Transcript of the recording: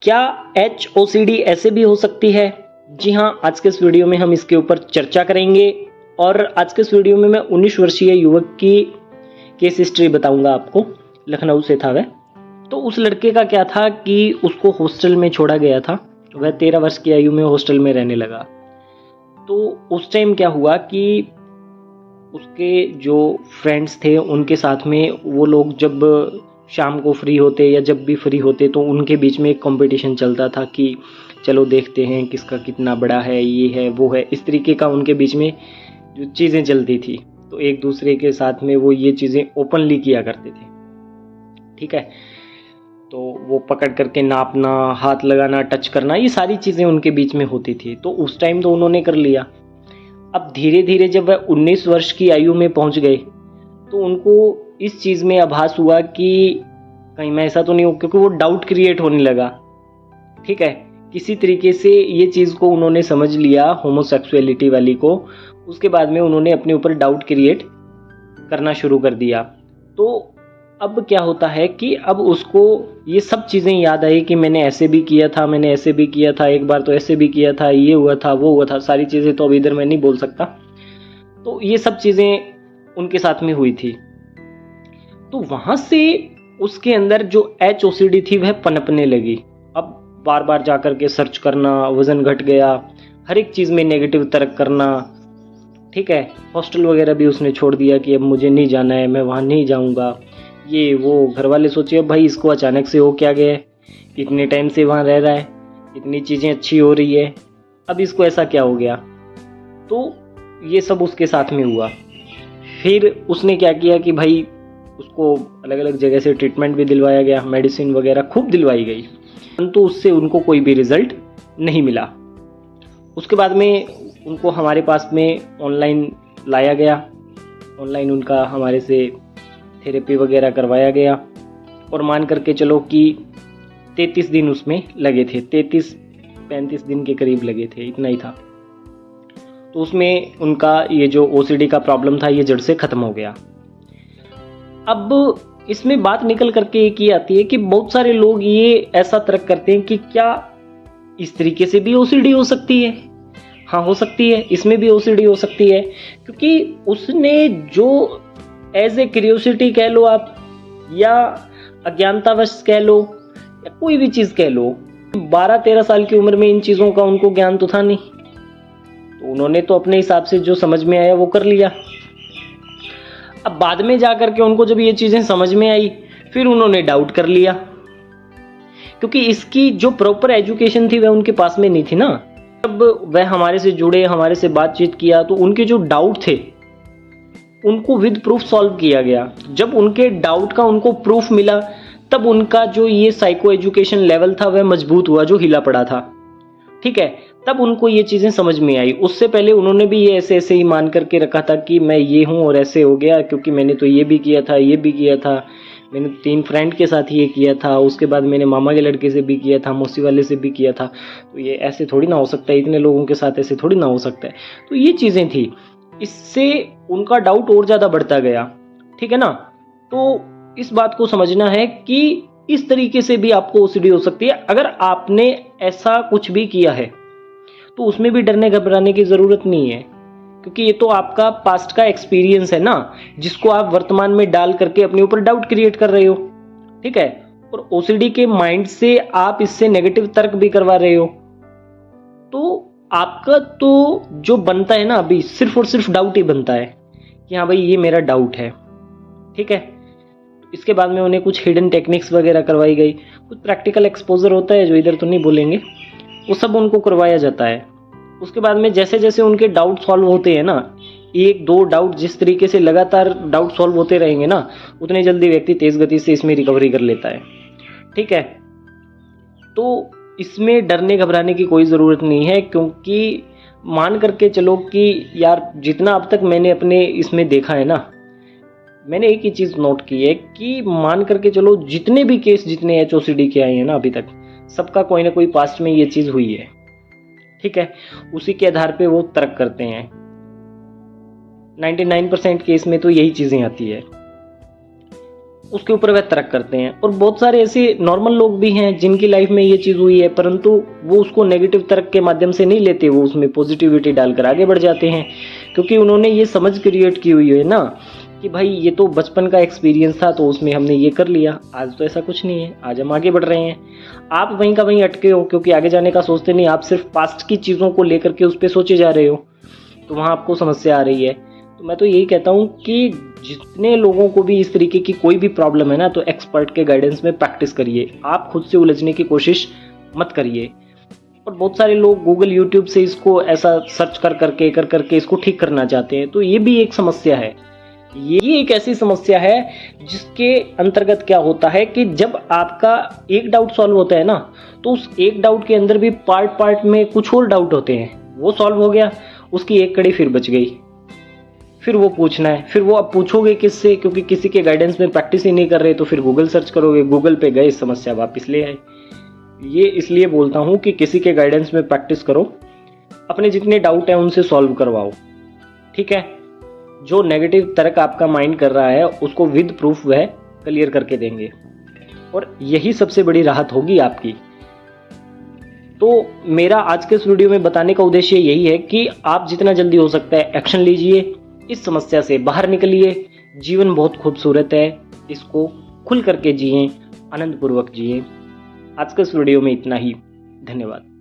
क्या HOCD ऐसे भी हो सकती है? जी हाँ, आज के इस वीडियो में हम इसके ऊपर चर्चा करेंगे और आज के इस वीडियो में मैं 19 वर्षीय युवक की केस हिस्ट्री बताऊंगा आपको। लखनऊ से था वह। तो उस लड़के का क्या था कि उसको हॉस्टल में छोड़ा गया था। वह 13 वर्ष की आयु में हॉस्टल में रहने लगा। तो उस टाइम क्या हुआ कि उसके जो फ्रेंड्स थे उनके साथ में वो लोग जब शाम को फ्री होते या जब भी फ्री होते तो उनके बीच में एक कंपटीशन चलता था कि चलो देखते हैं किसका कितना बड़ा है, ये है वो है, इस तरीके का उनके बीच में जो चीज़ें चलती थी। तो एक दूसरे के साथ में वो ये चीज़ें ओपनली किया करते थे। ठीक है, तो वो पकड़ करके नापना, हाथ लगाना, टच करना, ये सारी चीज़ें उनके बीच में होती थी। तो उस टाइम तो उन्होंने कर लिया। अब धीरे धीरे जब वह 19 वर्ष की आयु में पहुंच गए तो उनको इस चीज़ में आभास हुआ कि कहीं मैं ऐसा तो नहीं हूँ, क्योंकि वो डाउट क्रिएट होने लगा। ठीक है, किसी तरीके से ये चीज़ को उन्होंने समझ लिया, होमोसेक्सुअलिटी वाली को। उसके बाद में उन्होंने अपने ऊपर डाउट क्रिएट करना शुरू कर दिया। तो अब क्या होता है कि अब उसको ये सब चीज़ें याद आई कि मैंने ऐसे भी किया था, मैंने ऐसे भी किया था, एक बार तो ऐसे भी किया था, ये हुआ था, वो हुआ था। सारी चीज़ें तो अब इधर मैं नहीं बोल सकता। तो ये सब चीज़ें उनके साथ में हुई थी। तो वहाँ से उसके अंदर जो HOCD थी वह पनपने लगी। अब बार बार जा कर के सर्च करना, वज़न घट गया, हर एक चीज़ में नेगेटिव तर्क करना। ठीक है, हॉस्टल वगैरह भी उसने छोड़ दिया कि अब मुझे नहीं जाना है, मैं वहाँ नहीं जाऊँगा, ये वो। घर वाले सोचिए भाई इसको अचानक से हो क्या गया, इतने टाइम से वहाँ रह रहा है, इतनी चीज़ें अच्छी हो रही है, अब इसको ऐसा क्या हो गया। तो ये सब उसके साथ में हुआ। फिर उसने क्या किया कि भाई उसको अलग अलग जगह से ट्रीटमेंट भी दिलवाया गया, मेडिसिन वगैरह खूब दिलवाई गई, परंतु उससे उनको कोई भी रिजल्ट नहीं मिला। उसके बाद में उनको हमारे पास में ऑनलाइन लाया गया, ऑनलाइन उनका हमारे से थेरेपी वगैरह करवाया गया और मान करके चलो कि 33 दिन उसमें लगे थे, 33-35 दिन के करीब लगे थे, इतना ही था। तो उसमें उनका ये जो OCD का प्रॉब्लम था ये जड़ से ख़त्म हो गया। अब इसमें बात निकल करके एक ये आती है कि बहुत सारे लोग ये ऐसा तर्क करते हैं कि क्या इस तरीके से भी OCD हो सकती है। हाँ, हो सकती है, इसमें भी OCD हो सकती है, क्योंकि उसने जो एज ए क्यूरियोसिटी कह लो आप, या अज्ञानतावश कह लो, या कोई भी चीज़ कह लो, 12-13 साल की उम्र में इन चीज़ों का उनको ज्ञान तो था नहीं। तो उन्होंने तो अपने हिसाब से जो समझ में आया वो कर लिया। अब बाद में जा करके उनको जब ये चीज़ें समझ में आई फिर उन्होंने डाउट कर लिया, क्योंकि इसकी जो प्रॉपर एजुकेशन थी वह उनके पास में नहीं थी ना। जब वह हमारे से जुड़े, हमारे से बातचीत किया, तो उनके जो डाउट थे उनको विद प्रूफ सॉल्व किया गया। जब उनके डाउट का उनको प्रूफ मिला तब उनका जो ये साइको एजुकेशन लेवल था वह मजबूत हुआ, जो हिला पड़ा था। ठीक है, तब उनको ये चीज़ें समझ में आई। उससे पहले उन्होंने भी ये ऐसे ऐसे ही मान करके रखा था कि मैं ये हूँ और ऐसे हो गया, क्योंकि मैंने तो ये भी किया था, ये भी किया था, मैंने 3 फ्रेंड के साथ ये किया था, उसके बाद मैंने मामा के लड़के से भी किया था, मौसी वाले से भी किया था, तो ये ऐसे थोड़ी ना हो सकता है, इतने लोगों के साथ ऐसे थोड़ी ना हो सकता है। तो ये चीज़ें थी, इससे उनका डाउट और ज़्यादा बढ़ता गया। ठीक है ना। तो इस बात को समझना है कि इस तरीके से भी आपको OCD हो सकती है। अगर आपने ऐसा कुछ भी किया है तो उसमें भी डरने घबराने की ज़रूरत नहीं है, क्योंकि ये तो आपका पास्ट का एक्सपीरियंस है ना, जिसको आप वर्तमान में डाल करके अपने ऊपर डाउट क्रिएट कर रहे हो। ठीक है, और OCD के माइंड से आप इससे नेगेटिव तर्क भी करवा रहे हो। तो आपका तो जो बनता है ना अभी, सिर्फ और सिर्फ डाउट ही बनता है कि हाँ भाई ये मेरा डाउट है। ठीक है, इसके बाद में उन्हें कुछ हिडन टेक्निक्स वगैरह करवाई गई, कुछ प्रैक्टिकल एक्सपोजर होता है जो इधर तो नहीं बोलेंगे, वो सब उनको करवाया जाता है। उसके बाद में जैसे जैसे उनके डाउट सॉल्व होते हैं ना, 1-2 डाउट जिस तरीके से लगातार डाउट सॉल्व होते रहेंगे ना, उतने जल्दी व्यक्ति तेज गति से इसमें रिकवरी कर लेता है। ठीक है, तो इसमें डरने घबराने की कोई ज़रूरत नहीं है, क्योंकि मान करके चलो कि यार जितना अब तक मैंने अपने इसमें देखा है ना, मैंने एक ही चीज़ नोट की है कि मान करके चलो जितने भी केस, जितने HOCD के आए हैं ना अभी तक, सबका कोई ना कोई पास्ट में ये चीज़ हुई है। ठीक है, उसी के आधार पे वो तर्क करते हैं। 99% केस में तो यही चीज़ें आती है। उसके ऊपर वह तर्क करते हैं। और बहुत सारे ऐसे नॉर्मल लोग भी हैं जिनकी लाइफ में ये चीज़ हुई है, परंतु वो उसको नेगेटिव तर्क के माध्यम से नहीं लेते, वो उसमें पॉजिटिविटी डालकर आगे बढ़ जाते हैं, क्योंकि उन्होंने ये समझ क्रिएट की हुई है ना कि भाई ये तो बचपन का एक्सपीरियंस था तो उसमें हमने ये कर लिया, आज तो ऐसा कुछ नहीं है, आज हम आगे बढ़ रहे हैं। आप वहीं का वहीं अटके हो, क्योंकि आगे जाने का सोचते नहीं, आप सिर्फ पास्ट की चीज़ों को लेकर के उस पर सोचे जा रहे हो, तो वहाँ आपको समस्या आ रही है। तो मैं तो यही कहता हूँ कि जितने लोगों को भी इस तरीके की कोई भी प्रॉब्लम है ना, तो एक्सपर्ट के गाइडेंस में प्रैक्टिस करिए, आप खुद से उलझने की कोशिश मत करिए। और बहुत सारे लोग गूगल यूट्यूब से इसको ऐसा सर्च कर करके इसको ठीक करना चाहते हैं, तो ये भी एक समस्या है। ये एक ऐसी समस्या है जिसके अंतर्गत क्या होता है कि जब आपका एक डाउट सॉल्व होता है ना, तो उस एक डाउट के अंदर भी पार्ट में कुछ और डाउट होते हैं, वो सॉल्व हो गया, उसकी एक कड़ी फिर बच गई, फिर वो पूछना है, फिर वो अब पूछोगे किससे, क्योंकि किसी के गाइडेंस में प्रैक्टिस ही नहीं कर रहे, तो फिर गूगल सर्च करोगे, गूगल पे गए, समस्या वापस ले आए। ये इसलिए बोलता हूँ कि किसी के गाइडेंस में प्रैक्टिस करो, अपने जितने डाउट हैं उनसे सॉल्व करवाओ, ठीक है। जो नेगेटिव तर्क आपका माइंड कर रहा है उसको विद प्रूफ वह क्लियर करके देंगे, और यही सबसे बड़ी राहत होगी आपकी। तो मेरा आज के इस वीडियो में बताने का उद्देश्य यही है कि आप जितना जल्दी हो सकता है एक्शन लीजिए, इस समस्या से बाहर निकलिए। जीवन बहुत खूबसूरत है, इसको खुल करके जिए, आनंद पूर्वक जिए। आज के इस वीडियो में इतना ही। धन्यवाद।